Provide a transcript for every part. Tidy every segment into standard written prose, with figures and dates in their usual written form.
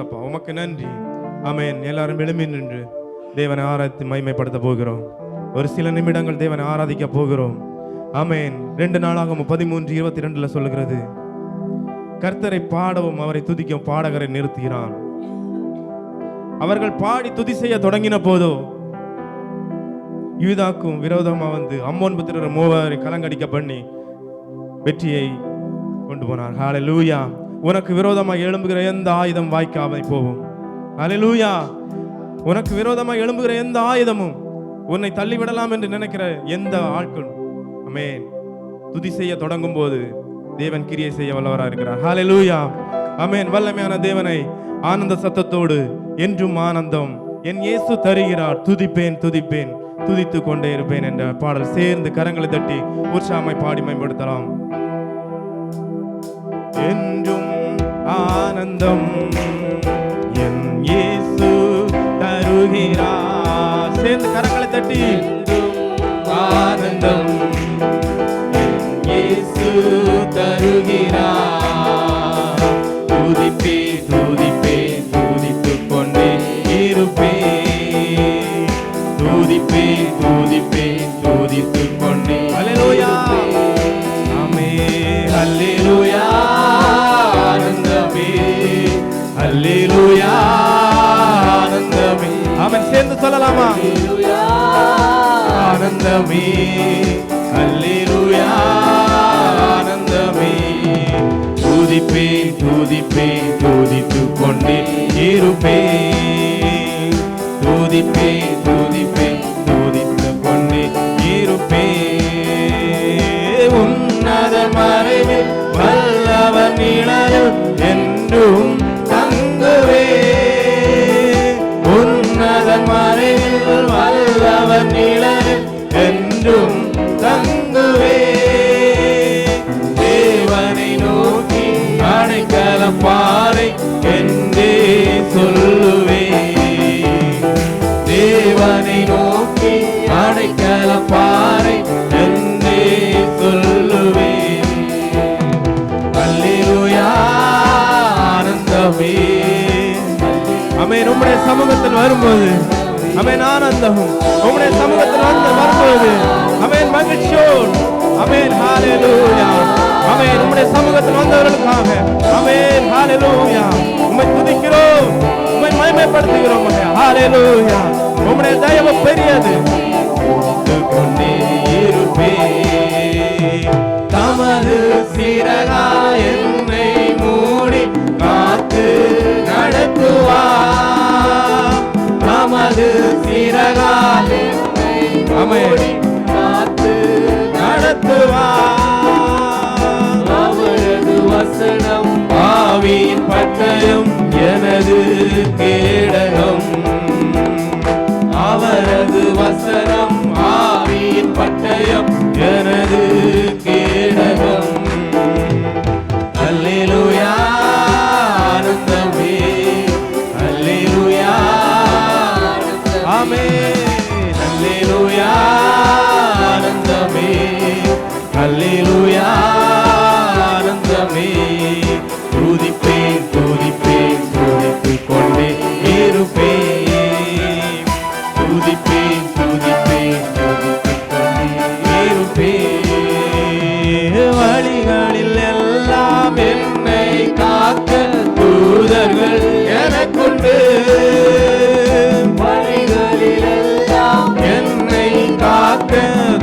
அப்பா உமக்கு நன்றி. ஆமென். எல்லாரும் எழும்பி நின்று தேவனை ஆராதித்து மகிமைப்படுத்த போகிறோம். ஒரு சில நிமிடங்கள் தேவனை ஆராதிக்க போகிறோம். ஆமென். 2 நாளாகமம் 13:22 சொல்லுகிறது, கர்த்தரை பாடவும் அவரை துதிக்கவும் பாடகரை நிறுத்துகிறான். அவர்கள் பாடி துதி செய்ய தொடங்கின போதோ யூதாக்கும் விரோதமா வந்து அம்மோன் புத்திரர் மோவாரை கலங்கடிக்க பண்ணி வெற்றியை கொண்டு போனார். ஹல்லேலூயா. உனக்கு விரோதமாக எழும்புகிற எந்த ஆயுதம் வாய்க்காமல் போகும். ஹல்லேலூயா. உனக்கு விரோதமாக எழும்புகிற எந்த ஆயுதமும் உன்னை தள்ளிவிடலாம் என்று நினைக்கிற எந்த ஆட்களும் ஆமென் துதி செய்ய தொடங்கும் போது தேவன் கிரியை செய்ய வல்லவராக இருக்கிறார். ஹல்லேலூயா. ஆமென். வல்லமையான தேவனை ஆனந்த சத்தத்தோடு என்றும் ஆனந்தம் என் இயேசு தருகிறார், துதிப்பேன் துதிப்பேன் துதித்து கொண்டே இருப்பேன் என்ற பாடல் சேர்ந்து கரங்களை தட்டி உற்சாகமாய் பாடி மேம்படுத்தலாம். என்றும் ஆனந்தம் என் இயேசு தருகிறார். சேர்ந்து கரங்களை தட்டி ஆனந்தம் என் இயேசு தருகிறார், துதிப்பே துதிப்பே துதித்துக் கொண்டே இருப்பேன், துதிப்பே துதிப்பே துதித்துக் கொண்டே. ஹல்லேலூயா. ஆமென். ஹல்லேலூயா. ஆனந்தமே. ஹல்லேலூயா. ஆனந்தமே. ஆமென். சேர்ந்து சொல்லலாமா? ஹல்லேலூயா. ஆனந்தமே. ஹல்லேலூயா. ஆனந்தமே. துதிப்பே துதிப்பே துதித்துக் கொண்டே இருப்பேன், துதிப்பே துதிப்பே துதித்துக் கொண்டே இருப்பேன். உன்னத மறைவில் வல்லவர் நிழலில் என்றும் தங்குவே, உன்னத மறைவில் வல்லவர் நிழலில் என்றும் தங்குவே. தேவனை நோக்கி அடைக்கல பாறை என்றே சொல்லுவே, தேவனை நோக்கி அடைக்கல பாறை என்றே சொல்லுவே. அல்லேலூயா. ஆனந்தமே. ஆமென். உம்முடைய சமூகத்தில் வரும்போது ஆமென் ஆனந்தம், உம்முடைய சமூகத்தில் வரும்போது ஆமென் மகிழ்ச்சியோடு ஆமென். ஹல்லேலூயா. ஆமென். உம்முடைய சமூகத்தில் வந்தவர்களுக்காக ஆமென். ஹல்லேலூயா. உம்மை துதிக்கிறோம், உம்மை மகிமைப்படுத்துகிறோம். ஹல்லேலூயா. உம்முடைய தயவு பெரியது. கொண்டே இருப்பேன், தமது சிறகால் என்னை மூடி காத்து நடத்துவார், தமது சிறகால் என்னை மூடி காத்து நடத்துவார். அவரது வசனம் ஆவியின் பட்டயம் எனது கேடகம், அவரது வசனம் ஆவியின் பட்டயம் எனது கேடகம். அல்லேலூயா. ஆனந்தமே. அல்லேலூயா. ஆமென். அல்லேலூயா. ஆனந்தமே. அல்லேலூயா. ஆனந்தமே. துதிப்பேன் துதிப்பேன் துதித்துக் கொண்டே இருப்பேன், துதிப்பேன் துதிப்பேன் துதித்துக் கொண்டே இருப்பேன். வழிகளில் எல்லாம் என்னை காக்க தூதர்கள் எனக்குண்டு, வழிகளில் எல்லாம் என்னை காக்க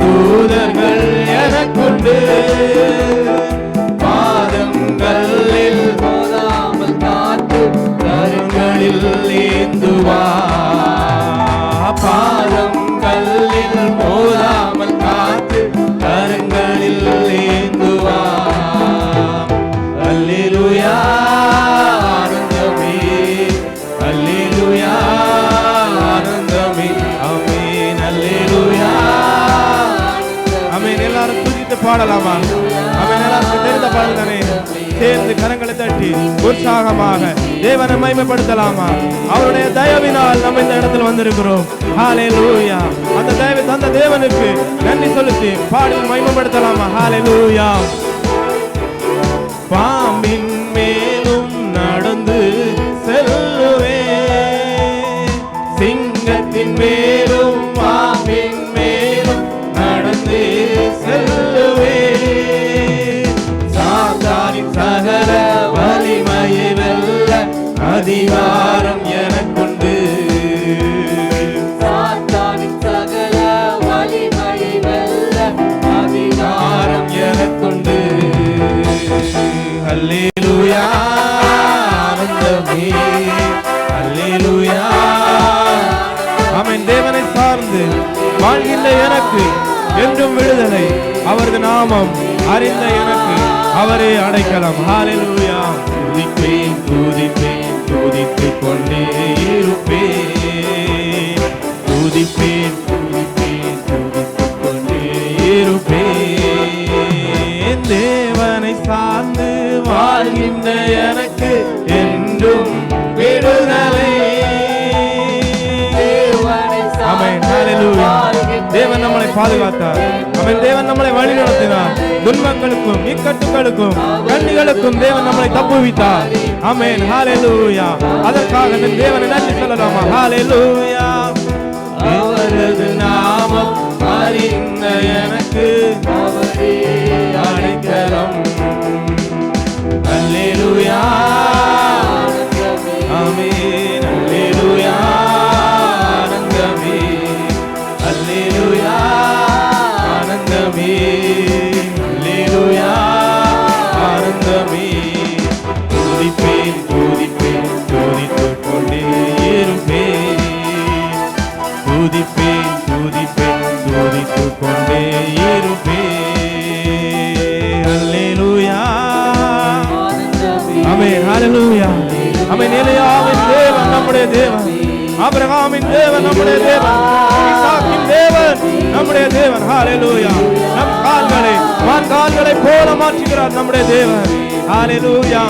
தூதர்கள் எனக்குண்டு. பாதங்களில் போதாமல் காத்து கரங்களில் ஏந்துவா, பாதங்களில் போதாமல் காத்து கரங்களில் ஏந்துவா. அல்லேலூயா. ஆனந்தமே. அல்லேலூயா. ஆனந்தமே. ஆமென். அல்லேலூயா. ஆமென். எல்லாரும் துதித்து பாடலாமா? ஆமென். எல்லாரும் தெரிந்த பாடல் தானே? சேர்ந்து கரங்களை தட்டி உற்சாகமாக தேவனை மகிமைப்படுத்தலாமா? அவருடைய தயவினால் நம்ம இந்த இடத்துல வந்திருக்கிறோம். ஹல்லேலூயா. அந்த தயவை தந்த தேவனுக்கு நன்றி செலுத்தி பாடி மகிமைப்படுத்தலாமா? ஹல்லேலூயா. பாம்பின் மேலும் நடந்து செல்ல அதிகாரம் எனக்குண்டு. சாத்தானின் சகல வலிமையை வெல்ல அதிகாரம் எனக்குண்டு. அல்லேலூயா ஆனந்தமே, அல்லேலூயா. ஆமென். தேவனை சார்ந்து வாழ்கின்ற எனக்கு என்றும் விடுதலை. அவரது நாமம் அறிந்த எனக்கு அவரே அடைக்கலம். ஹல்லேலூயா. துதிப்பேன் துதிப்பேன் துதித்துக் கொண்டே இருப்பேன். துதிப்பேன் துதிப்பேன் துதித்துக் கொண்டே இருப்பேன். தேவனை சார்ந்து வாழ்கின்ற எனக்கு என்றும் விடுதலை. ஆமென். ஹல்லேலூயா. தேவன் நம்மளை பாதுகாத்தார். ஆமென். தேவன் நம்மளை வழி நடத்தினார். துன்பங்களுக்கும் இக்கட்டுகளுக்கும் கண்ணிகளுக்கும் தேவன் நம்மளை தப்புவித்தார். ஆமென். ஹல்லேலூயா. அதற்காக தேவனை நன்றி சொல்லலாமா? ஹல்லேலூயா. அவரது நாமம் அறிந்த எனக்கு அவரே அடைக்கலம். அல்லேலூயா. ஆமென். அல்லேலூயா. ஆனந்தமே, அல்லேலூயா. ஆனந்தமே, அல்லேலூயா. ஆனந்தமே. துதிப்பேன் துதிப்பேன் துதித்துக் கொண்டே இருப்பேன். துதிப்பேன் துதிப்பேன் துதித்துக் கொண்டே இருப்பேன். அல்லேலூயா. ஆமென். ஹல்லேலூயா. ஆமென். எலியாவின் தேவன் நம்முடைய தேவன். ஆபிரகாமின் தேவன் நம்முடைய தேவன். ஈசாக்கின் தேவன் நம்முடைய தேவன். ஹல்லேலூயா. நம் கால்களை வான்கால்களை போல மாற்றுகிறார் நம்முடைய தேவன். ஹல்லேலூயா.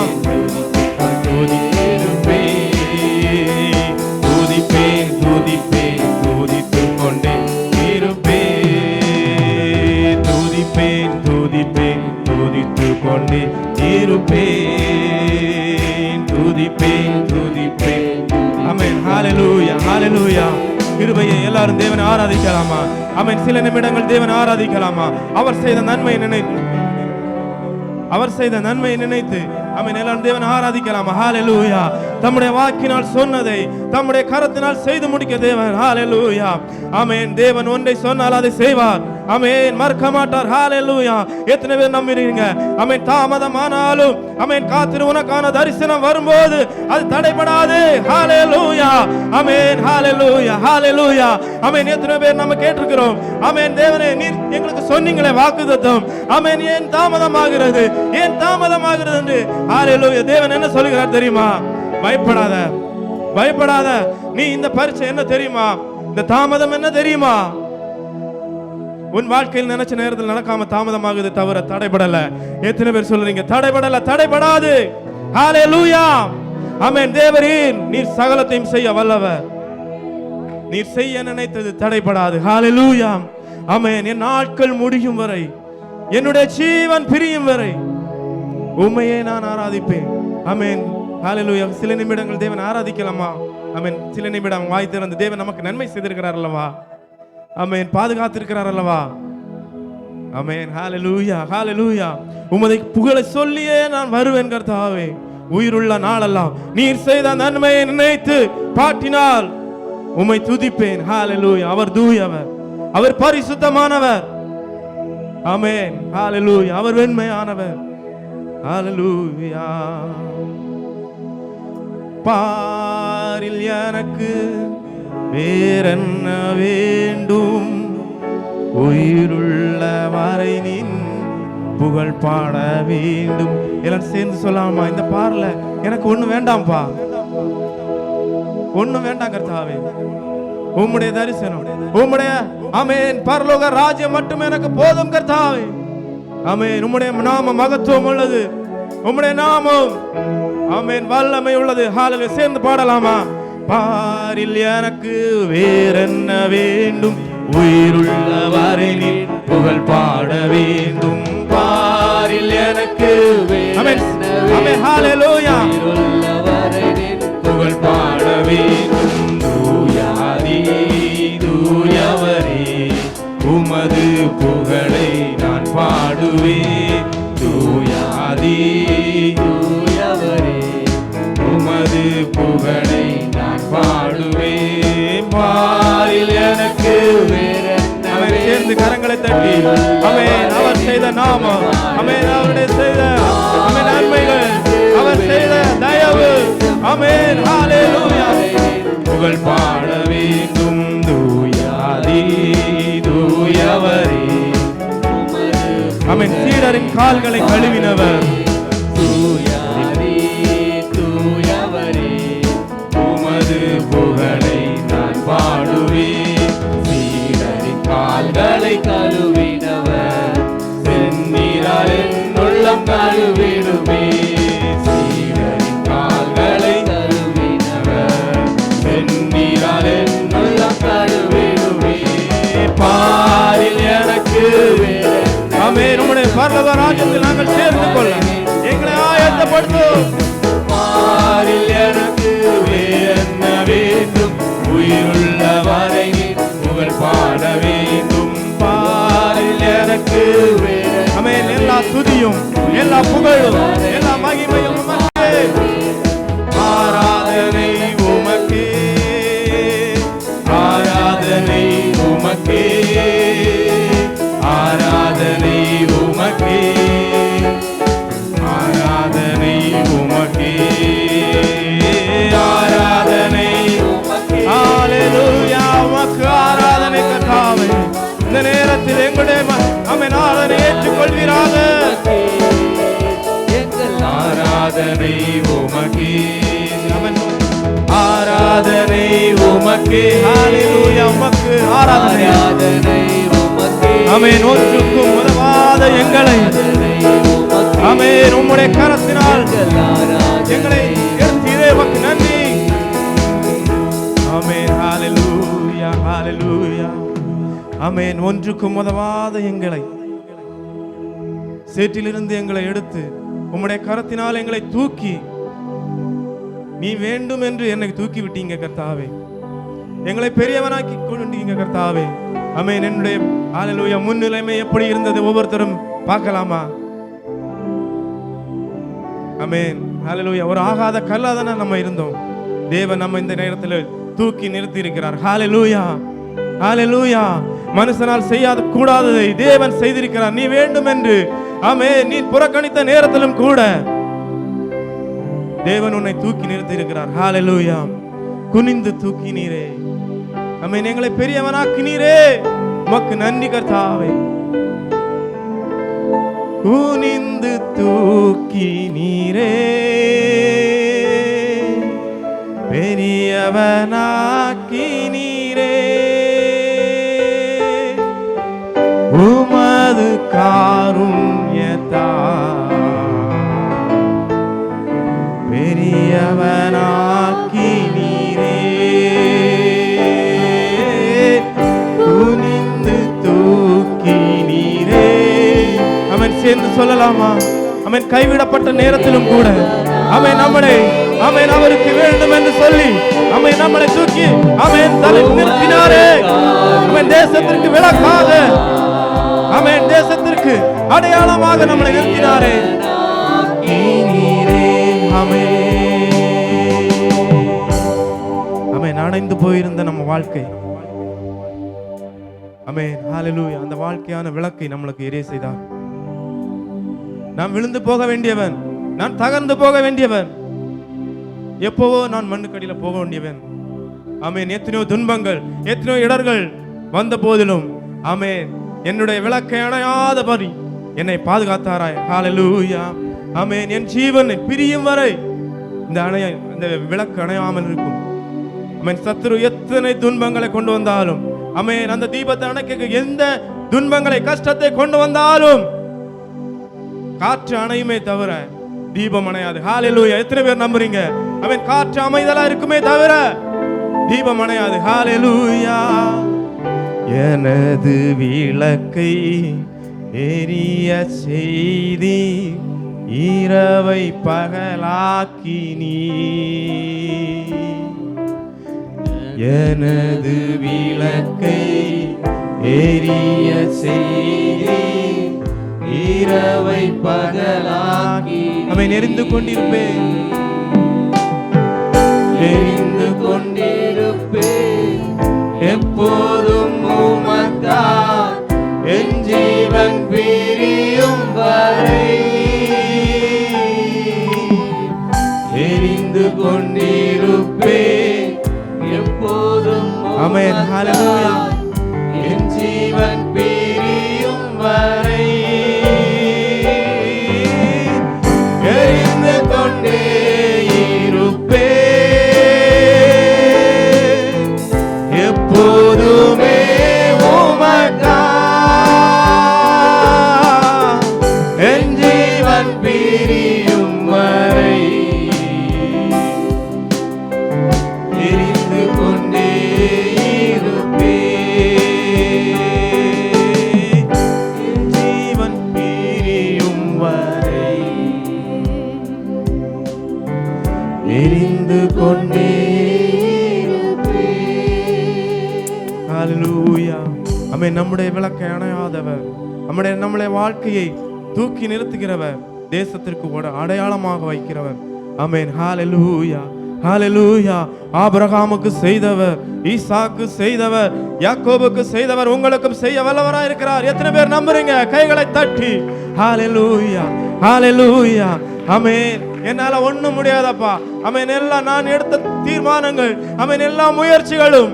துதிப்பேன் துதிப்பேன் துதித்துக் கொண்டே இருப்பேன். துதிப்பேன் துதிப்பேன் துதித்துக் கொண்டே இருப்பேன். துதிப்பேன் துதிப்பேன். ஆமென். ஹல்லேலூயா. ஹல்லேலூயா. கிருபையை எல்லாரும் தேவனை ஆராதிக்கலாமா? ஆமென். சில நிமிடங்கள் தேவனை ஆராதிக்கலாமா? அவர் செய்த நன்மை நினைத்து, அவர் செய்த நன்மை நினைத்து ஆமென். எல்லாரும் தேவனை ஆராதிக்கலாமா? ஹல்லேலூயா. தம்முடைய வாக்கினால் சொன்னதை தம்முடைய கரத்தினால் செய்து முடிக்க தேவன். ஹல்லேலூயா. ஆமென். தேவன் ஒன்றை சொன்னால் அதை செய்வார். ஆமென். மறக்க மாட்டார். ஹல்லேலூயா. எத்தனை பேர் நம்புறீங்க? ஆமென். தாமதமானாலும் ஆமென் காத்திரு, உனக்கான தரிசனம் வரும்போது அது தடைபடாது. ஹல்லேலூயா. ஆமென். ஹல்லேலூயா. ஹல்லேலூயா. ஆமென். எத்தனை பேர் நம்ம கேட்டிருக்கிறோம்? ஆமென். தேவனே, நீர் எங்களுக்கு சொன்னீங்களே வாக்குத்தத்தம். ஆமென். ஏன் தாமதமாகிறது, ஏன் தாமதமாகிறது என்று. ஹல்லேலூயா. தேவன் என்ன சொல்லுகிறார் தெரியுமா? பயப்படாத, பயப்படாத. நீ இந்த பரீட்சை என்ன தெரியுமா? இந்த தாமதம் என்ன தெரியுமா? உன் வாழ்க்கையில் நினைச்ச நேரத்தில் நடக்காம தாமதமாகுது தவிர தடைபடல. எத்தனை பேர் சொல்றீங்க தடைபடல? தடைபடாது. ஹல்லேலூயா. ஆமென். தேவரீர் நீர் சகலத்தையும் செய்ய வல்லவர். நீர் செய்ய நினைத்தது தடைபடாது. ஹல்லேலூயா. ஆமென். என் நாட்கள் முடியும் வரை, என்னுடைய ஜீவன் பிரியும் வரை உம்மையே நான் ஆராதிப்பேன். ஆமென். ஹல்லேலூயா. சில நிமிடங்கள் தேவன் ஆராதிக்கலாமா? ஆமென். சில நிமிடம் வாய் திறந்து தேவன் நமக்கு நன்மை செய்திருக்கிறார் அல்லவா? ஆமென். பாதுகாத்திருக்கிறார் அல்லவா? ஆமென். ஹல்லேலூயா. ஹல்லேலூயா. உம்முடைய புகழை சொல்லியே நான் வருவேன் கர்த்தாவே. உயிருள்ள நாளெல்லாம் நீர் செய்த நன்மையை நினைத்து பாட்டினால் உம்மை துதிப்பேன். ஹல்லேலூயா. அவர் தூயவர், அவர் பரிசுத்தமானவர். ஆமென். ஹல்லேலூயா. அவர் வெண்மையானவர். ஹல்லேலூயா. பாரில் எனக்கு வேறென்ன வேண்டும்? உயிருள்ள வரை நின் புகழ் பாட வேண்டும். எல்லாம் சேர்ந்து சொல்லாமா? இந்த பாரல எனக்கு ஒண்ணு வேண்டாம்பா, ஒண்ணும் வேண்டாம் கர்த்தாவே. உம்முடைய தரிசனம், உம்முடைய ஆமென் பரலோக ராஜ்யம் மட்டும் எனக்கு போதும் கர்த்தாவே. ஆமென். உம்முடைய நாமம் மகத்துவம் உள்ளது. உம்முடைய நாமம் ஆமென் வல்லமை உள்ளது. ஹல்லேலூயா. சேர்ந்து பாடலாமா? பாரில் எனக்கு வேறென்ன வேண்டும்? உயிருள்ள வரை நின் புகழ் பாட வேண்டும். பாரில் எனக்கு வேறென்ன வேண்டும்? ஹல்லேலூயா. உயிருள்ள வரை நின் புகழ் பாட வேண்டும். தூயாதி தூயவரே, உமது புகழை நான் பாடுவேன். தூயாதி தூயவரே, உமது புகழை நான் பாடுவேன். பாரில் எனக்கு அவன் சேர்ந்து கரங்களை தட்டி அவன் அவர் செய்த நாமம், அவன் அவருடைய செய்த அவன் நன்மைகள், அவர் செய்த தயவு, ஆமென் ஹalleluya. புகழ் பாட வேண்டும் தூயாதி தூயவரே. அவன் சீடரின் கால்களை கழுவினவர். தூயாதி தூயவரே, உமது புகழை நான் பாடுவேன். சீடரின் கால்களை கழுவினவர், செந்நீரால் என் உள்ளம் கழுவிடுமே. சீடரின் கால்களை கழுவினவர், செந்நீரால் என் உள்ளம் கழுவிடுமே. பாரில் எனக்கு ஆமென். நம்முடைய பரலோக ராஜ்யத்தில் நாங்கள் சேர்ந்து கொள்ள எங்களை ஆயத்தப்படுத்தும். பாரில் எனக்கு என்ன வேண்டும், உயிருள்ள வரை புகழ் பாட வேண்டும். பாரில் எனக்கு ஆமென். எல்லா துதியும் எல்லா புகழும் எல்லா மகிமையும் உமக்கே. ஆராதனை உமக்கே, ஆராதனை உமக்கே, ஆராதனை உமக்கே, ஆராதனை உமக்கே, ஆராதனை உமக்கே. ஹalleluya. உமக்கு ஆராதனை கர்த்தாவே. இந்த நேரத்தில் எங்களுடைய ஆமென் ஆராதனை ஏற்றுக்கொள்வீராக. ஆராதனை உமக்கே, ஆமென். ஆராதனை உமக்கே. ஹalleluya. உமக்கு ஆராதனை. ஆராதனை உமக்கே. ஆமென். ஒன்றுக்கும் உதவாத எங்களை ஆமென் உம்முடைய கரத்தினால் எங்களை எடுத்தீரே, உமக்கு நன்றி. ஆமென் ஹalleluya ஹalleluya. ஆமென். ஒன்றுக்கும் உதவாத எங்களை சேற்றிலிருந்து எங்களை எடுத்து உம்முடைய கரத்தினால் எங்களை தூக்கி நீ வேண்டும் என்று என்னை தூக்கி விட்டீங்க கர்த்தாவே. எங்களை பெரியவனாக்கி கொண்டீங்க கர்த்தாவே. ஆமென். என்னுடைய ஹalleluya முன்னிலைமை எப்படி இருந்தது ஒவ்வொருத்தரும் பார்க்கலாமா? ஆமென் ஹalleluya. ஒரு ஆகாத கல்லாதானே நம்ம இருந்தோம். தேவன் நம்ம இந்த நேரத்தில் தூக்கி நிறுத்தி இருக்கிறார். ஹalleluya ஹalleluya. மனுஷனால் செய்யாத கூடாததை தேவன் செய்திருக்கிறார். நீ வேண்டும் என்று ஆமென் நீ புறக்கணித்த நேரத்திலும் கூட தேவன் உன்னை தூக்கி நிறுத்தி இருக்கிறார். ஹalleluya. குனிந்து தூக்கி நீரே, ஆமென் எங்களை பெரியவனாக்கினீரே, உமக்கு நன்றி கர்த்தாவே. குனிந்து தூக்கி நீரே, பெரியவனாக்கி நீரே, உமது காருண்யத்தால் பெரியவனாக்கி நீரே, குனிந்து தூக்கி நீரே. அவன் சேர்ந்து சொல்லலாமா? அவன் கைவிடப்பட்ட நேரத்திலும் கூட அவன் நம்மளை அவன் அவருக்கு வேண்டும் என்று சொல்லி அவன் நம்மளை தூக்கி அவன் தலை நிறுத்தினாரே. அவன் தேசத்திற்கு விளக்காக, அவன் தேசத்திற்கு அடையாளமாக நம்மளை நிறுத்தினாரே. அவன் அணைந்து போயிருந்த நம்ம வாழ்க்கை ஆமென் ஹalleluya அந்த வாழ்க்கையான விளக்கை நம்மளுக்கு எரிய செய்தார். நான் விழுந்து போக வேண்டியவன், நான் தகர்ந்து போக வேண்டியவன், எப்பவோ நான் மண்ணுக்கடியில போக வேண்டியவன். ஆமென். எத்தனையோ துன்பங்கள் எத்தனையோ இடர்கள் வந்த போதிலும் ஆமென் என்னுடைய விளக்கை அணையாதபடி என்னை பாதுகாத்தாராய். ஹalleluya ஆமென். என் ஜீவன் பிரியும் வரை இந்த விளக்கு அணையாமல் இருக்கும். ஆமென். சத்துரு எத்தனை துன்பங்களை கொண்டு வந்தாலும் ஆமென் அந்த தீபத்தை அணைக்க எந்த துன்பங்களை கஷ்டத்தை கொண்டு வந்தாலும் காற்று அணையுமே தவிர தீபம் அணையாது. ஹalleluya. எத்தனை பேர் நம்புறீங்க? அவன் காற்று அமைதலா இருக்குமே தவிர தீபம் அணையாது. ஹalleluya. எனது விளக்கை எரிய செய்தி இரவை பகலாக்கி நீ, எனது விளக்கை எரிய செய்தி இரவை பகலாக்கி அவன் எரிந்து கொண்டிருப்பேன். தெரிந்து கொண்டிருப்பேன் எப்போதும் உமக்காய் என் ஜீவன் பிரியும் வரை தெரிந்து கொண்டிருப்பேன் எப்போதும் ஆமென். ஹalleluya. என் ஜீவன் பிரியும் வரை தெரிந்து கொண்டே இருப்பேன் எப்போதுமே உமக்காய் என் ஜீவன் பிரியும் வரை தெரிந்து கொண்டே இருப்பேன் என் ஜீவன் பிரியும் வரை தெரிந்து கொண்டே ஹalleluya. ஆமென். நம்முடைய விளக்கை அணையாதவர், நம்முடைய வாழ்க்கையை தூக்கி நிறுத்துகிறவர், தேசத்திற்கு ஒரு அடையாளமாக வைக்கிறவர். ஆமென். ஹalleluya. ஹalleluya. ஆபிரகாமுக்கு செய்தவர், ஈசாக்கு செய்தவர், யாக்கோபுக்கு செய்தவர், உங்களுக்கும் செய்ய வல்லவராய் இருக்கிறார். எத்தனை பேர் நம்புறீங்க? கைகளை தட்டி ஹalleluya. ஹalleluya. ஆமென். என்னால ஒண்ணும் முடியாதப்பா. ஆமென். எல்லாம் நான் எடுத்த தீர்மானங்கள், ஆமென், எல்லா முயற்சிகளும்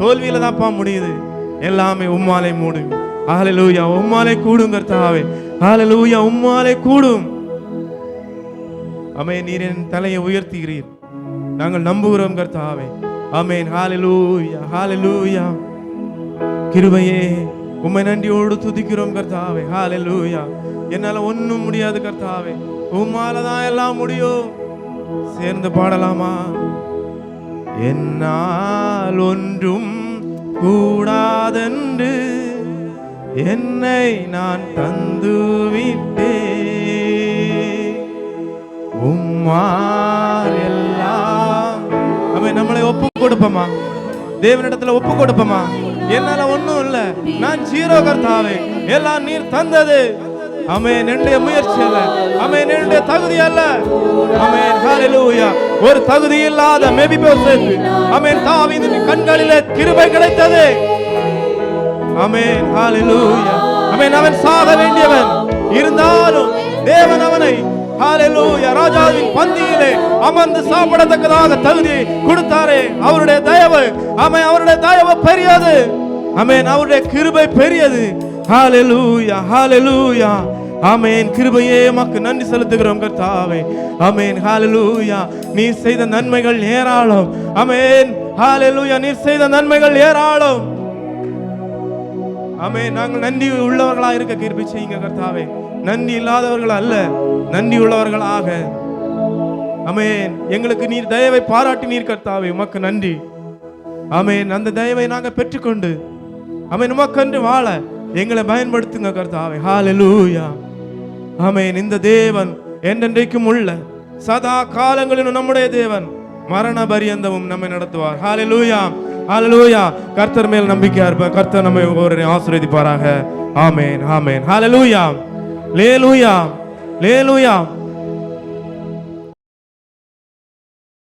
தோல்வியில தான்ப்பா முடியுது. எல்லாமே உம்மாலே மூடும். ஹalleluya. உம்மாலே கூடும் கர்த்தாவே. ஹalleluya. உம்மாலே கூடும். ஆமென். நீர் என் தலையை உயர்த்துகிறீர், நாங்கள் நம்புகிறோம் கர்த்தாவே. ஆமென். ஹalleluya. ஹalleluya. கிருபையே உம்மை நன்றியோடு துதிக்கிறோம் கர்த்தாவே. ஹalleluya. என்னால ஒண்ணும் முடியாது கர்த்தாவே, உம்மால தான் எல்லாம் முடியும். சேர்ந்து பாடலாமா? என்னால் ஒன்றும் கூடாதென்று என்னை நான் தந்து விட்டேன், உம்மால் எல்லாம். அவன் நம்மளை ஒப்பு கொடுப்போமா? தேவனிடத்துல ஒப்பு கொடுப்போமா? என்னால ஒண்ணும் இல்ல, நான் ஜீரோ கர்த்தாவே, எல்லாம் நீர் தந்தது. ஆமென். என்னுடைய முயற்சி அல்ல, ஆமென், என்னுடைய தகுதி அல்ல. ஆமென். ஹalleluya. ஒரு தகுதி இல்லாத மேபிபோசேத், ஆமென், தாவீதின் கண்களிலே கிருபை கிடைத்தது. ஆமென். ஹalleluya. ஆமென். அவன் சாக வேண்டியவன், இருந்தாலும் தேவன் அவனை ஹalleluya ராஜாவின் பந்தியிலே அமர்ந்து சாப்பிடத்தக்கதாக தகுதி கொடுத்தாரே. அவருடைய தயவு, ஆமென், அவருடைய தயவு பெரியது. ஆமென். அவருடைய கிருபை பெரியது. ஹalleluya. ஹalleluya. ஆமென். கிருபையே உமக்கு நன்றி செலுத்துகிறோம் கர்த்தாவே. ஆமென். ஹalleluya. நீர் செய்த நன்மைகள் ஏராளம். ஆமென். ஹalleluya. நீர் செய்த நன்மைகள் ஏராளம். ஆமென். நாங்கள் நன்றி உள்ளவர்களா இருக்க கிருபை செய்யுங்க கர்த்தாவே. நன்றி இல்லாதவர்கள் அல்ல, நன்றி உள்ளவர்களாக. ஆமென். எங்களுக்கு நீர் தயவை பாராட்டினீர் கர்த்தாவே, உமக்கு நன்றி. ஆமென். அந்த தயவை நாங்கள் பெற்றுக்கொண்டு ஆமென் உமக்கென்று வாழ எங்களை பயன்படுத்துங்க கர்த்தாவே. ஹalleluya. ஆமென். இந்த தேவன் என்றென்றைக்கும் உள்ள சதா காலங்களிலும் நம்முடைய தேவன் மரண பரியந்தமும் நம்மை நடத்துவார். ஹalleluya. ஹalleluya. கர்த்தர் மேல் நம்பிக்கையா இருப்போம். கர்த்தர் நம்மை ஒவ்வொருவரை ஆசீர்வதிப்பாராக. ஆமென். ஆமென். ஹalleluya. ஹalleluya. ஹalleluya.